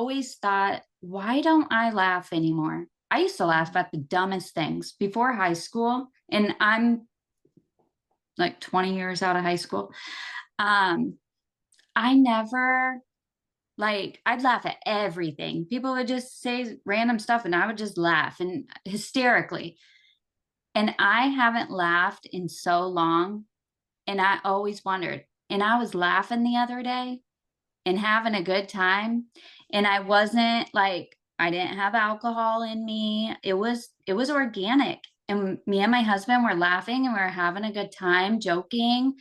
always thought, why don't I laugh anymore? I used to laugh at the dumbest things before high school, and I'm like 20 years out of high school. I never, like, I'd laugh at everything. People would just say random stuff and I would just laugh and hysterically. And I haven't laughed in so long. And I always wondered, and I was laughing the other day and having a good time. And I wasn't like, I didn't have alcohol in me. It was organic. And me and my husband were laughing and we were having a good time, joking.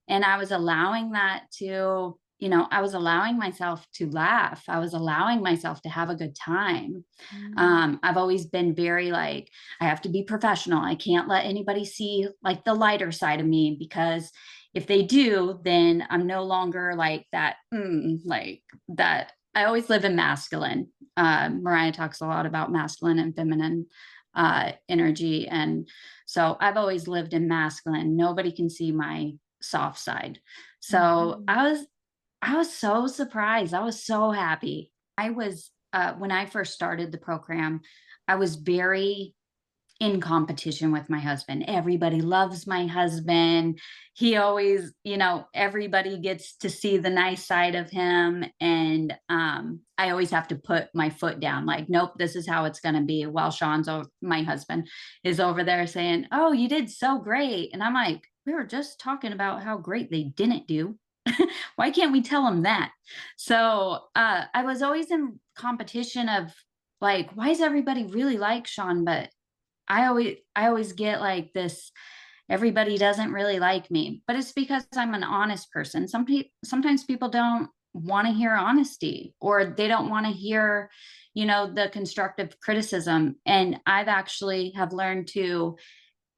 And I was allowing that to, I was allowing myself to laugh. I was allowing myself to have a good time. I've always been very like, I have to be professional. I can't let anybody see like the lighter side of me, because if they do, then I'm no longer like that, like that. I always live in masculine. Maraya talks a lot about masculine and feminine energy. And so I've always lived in masculine. Nobody can see my soft side. So I was so surprised. I was so happy. I was, when I first started the program, I was very in competition with my husband. Everybody loves my husband. He always, everybody gets to see the nice side of him. And I always have to put my foot down, like, nope, this is how it's going to be. While my husband is over there saying, oh, you did so great. And I'm like, we were just talking about how great they didn't do. Why can't we tell them that? So I was always in competition of like, why does everybody really like Sean? But I always get like this, everybody doesn't really like me, but it's because I'm an honest person. Sometimes people don't want to hear honesty, or they don't want to hear, the constructive criticism. And I've actually have learned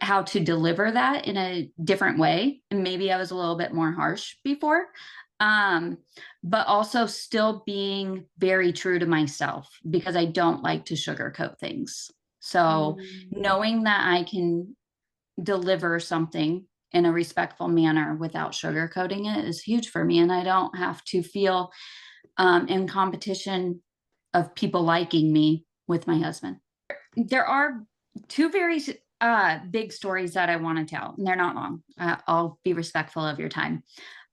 how to deliver that in a different way. And maybe I was a little bit more harsh before, but also still being very true to myself, because I don't like to sugarcoat things. So knowing that I can deliver something in a respectful manner without sugarcoating it is huge for me. And I don't have to feel in competition of people liking me with my husband. There are two very big stories that I want to tell, and they're not long. I'll be respectful of your time.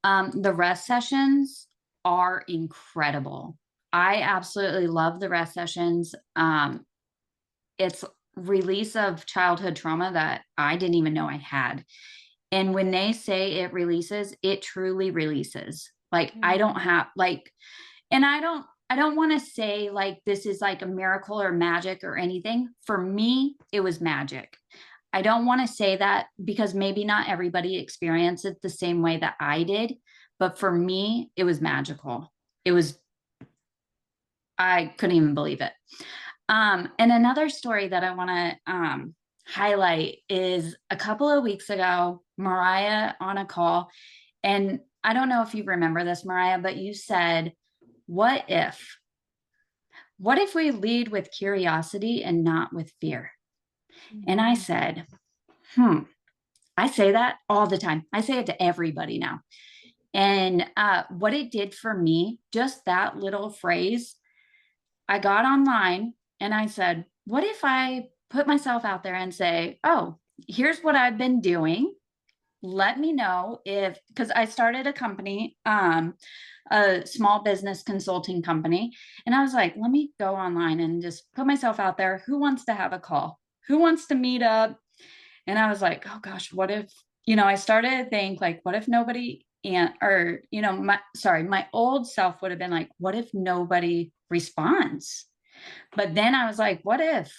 The rest sessions are incredible. I absolutely love the rest sessions. It's release of childhood trauma that I didn't even know I had. And when they say it releases, it truly releases. Like I don't have like, and I don't want to say like this is like a miracle or magic or anything. For me, it was magic. I don't want to say that because maybe not everybody experienced it the same way that I did, but for me, it was magical. I couldn't even believe it. And another story that I want to highlight is a couple of weeks ago, Maraya on a call, and I don't know if you remember this, Maraya, but you said, what if we lead with curiosity and not with fear? And I said, I say that all the time. I say it to everybody now. And what it did for me, just that little phrase, I got online and I said, what if I put myself out there and say, oh, here's what I've been doing. Let me know because I started a company, a small business consulting company. And I was like, let me go online and just put myself out there. Who wants to have a call? Who wants to meet up? And I was like, oh gosh, what if, I started to think like, what if nobody, my old self would have been like, what if nobody responds? But then I was like, what if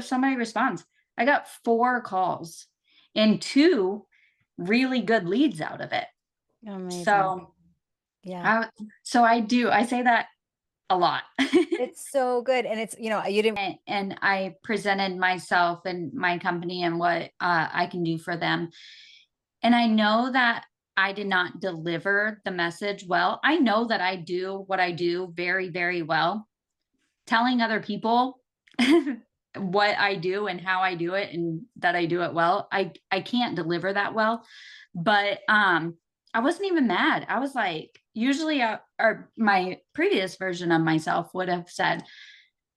somebody responds? I got 4 calls and 2 really good leads out of it. Amazing. So yeah, I say that a lot. It's so good. And it's, you didn't. And I presented myself and my company and what I can do for them. And I know that I did not deliver the message well. I know that I do what I do very, very well. Telling other people what I do and how I do it and that I do it well, I can't deliver that well. But I wasn't even mad. I was like, usually or my previous version of myself would have said,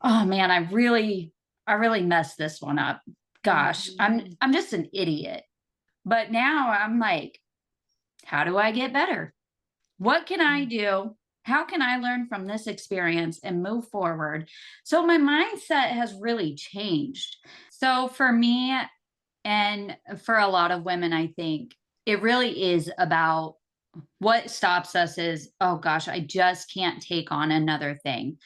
oh man, I really messed this one up. Gosh, I'm just an idiot. But now I'm like, how do I get better? What can I do? How can I learn from this experience and move forward? So my mindset has really changed. So for me, and for a lot of women, I think it really is about what stops us is, oh gosh, I just can't take on another thing.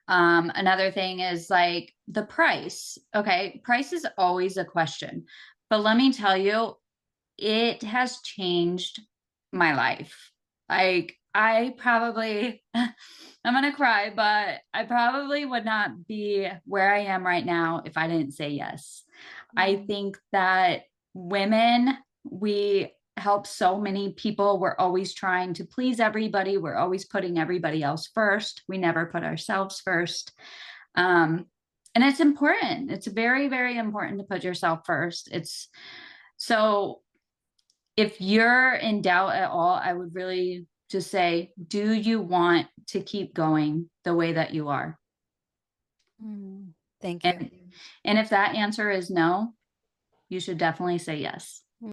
Another thing is like the price. Okay. Price is always a question, but let me tell you, it has changed my life. Like I probably, I'm going to cry, but I probably would not be where I am right now if I didn't say yes. I think that women, we help so many people. We're always trying to please everybody. We're always putting everybody else first. We never put ourselves first. And it's important. It's very, very important to put yourself first. It's so if you're in doubt at all, I would really just say, do you want to keep going the way that you are? Thank you. And if that answer is no, you should definitely say yes.